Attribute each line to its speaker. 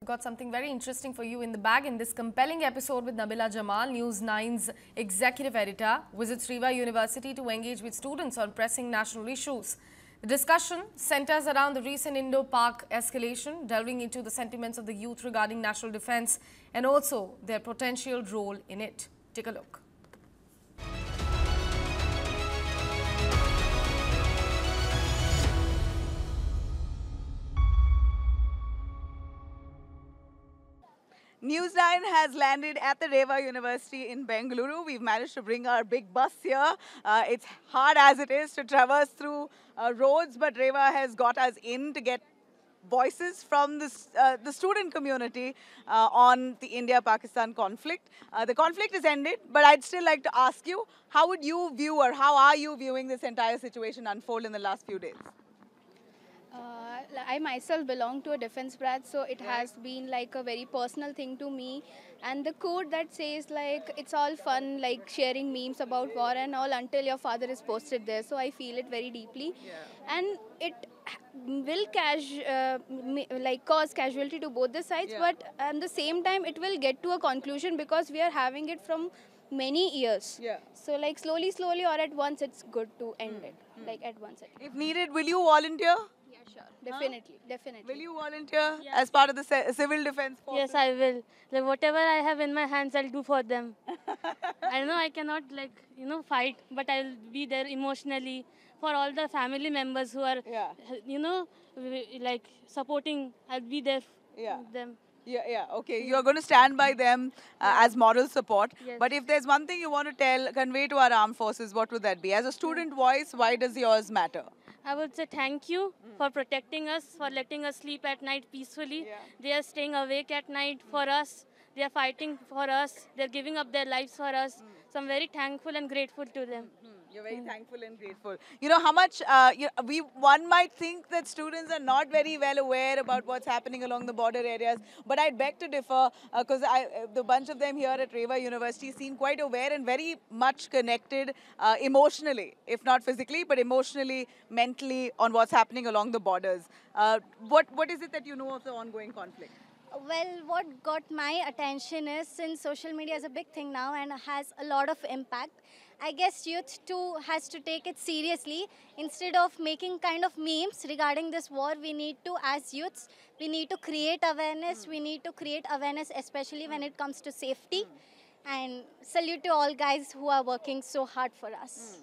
Speaker 1: got something very interesting for you in the bag in this compelling episode with Nabila Jamal, News 9's executive editor, visits Rewa University to engage with students on pressing national issues. The discussion centers around the recent Indo-Pak escalation, delving into the sentiments of the youth regarding national defense and also their potential role in it. Take a look.
Speaker 2: News 9 has landed at the Rewa University in Bengaluru. We've managed to bring our big bus here. It's hard as it is to traverse through roads, but Rewa has got us in to get voices from the student community on the India-Pakistan conflict. The conflict is ended, but I'd still like to ask you, how would you view or how are you viewing this entire situation unfold in the last few days?
Speaker 3: I myself belong to a defense branch, so it has been like a very personal thing to me. And the quote that says like it's all fun, like sharing memes about war and all until your father is posted there. So I feel it very deeply, and it will cause casualty to both the sides. But at the same time, it will get to a conclusion because we are having it from many years. So like slowly, or at once, it's good to end it. Like at once.
Speaker 2: If needed, will you volunteer?
Speaker 3: Sure, definitely.
Speaker 2: Will you volunteer as part of the civil defense force?
Speaker 4: Yes, I will. Like whatever I have in my hands, I'll do for them. I know I cannot fight, but I'll be there emotionally for all the family members who are, supporting. I'll be there with them.
Speaker 2: Okay. You're going to stand by them as moral support.
Speaker 4: Yes.
Speaker 2: But if there's one thing you want to convey to our armed forces, what would that be? As a student voice, why does yours matter?
Speaker 4: I would say thank you for protecting us, for letting us sleep at night peacefully. They are staying awake at night for us. They are fighting for us. They're giving up their lives for us. So I'm very thankful and grateful to them.
Speaker 2: You're very thankful and grateful. You know how much one might think that students are not very well aware about what's happening along the border areas, but I'd beg to differ because the bunch of them here at Rewa University seem quite aware and very much connected emotionally, if not physically, but emotionally, mentally on what's happening along the borders. What is it that you know of the ongoing conflict?
Speaker 5: Well, what got my attention is, since social media is a big thing now and has a lot of impact, I guess youth too has to take it seriously. Instead of making kind of memes regarding this war, we need to, as youths, we need to create awareness. We need to create awareness, especially when it comes to safety. And salute to all guys who are working so hard for us.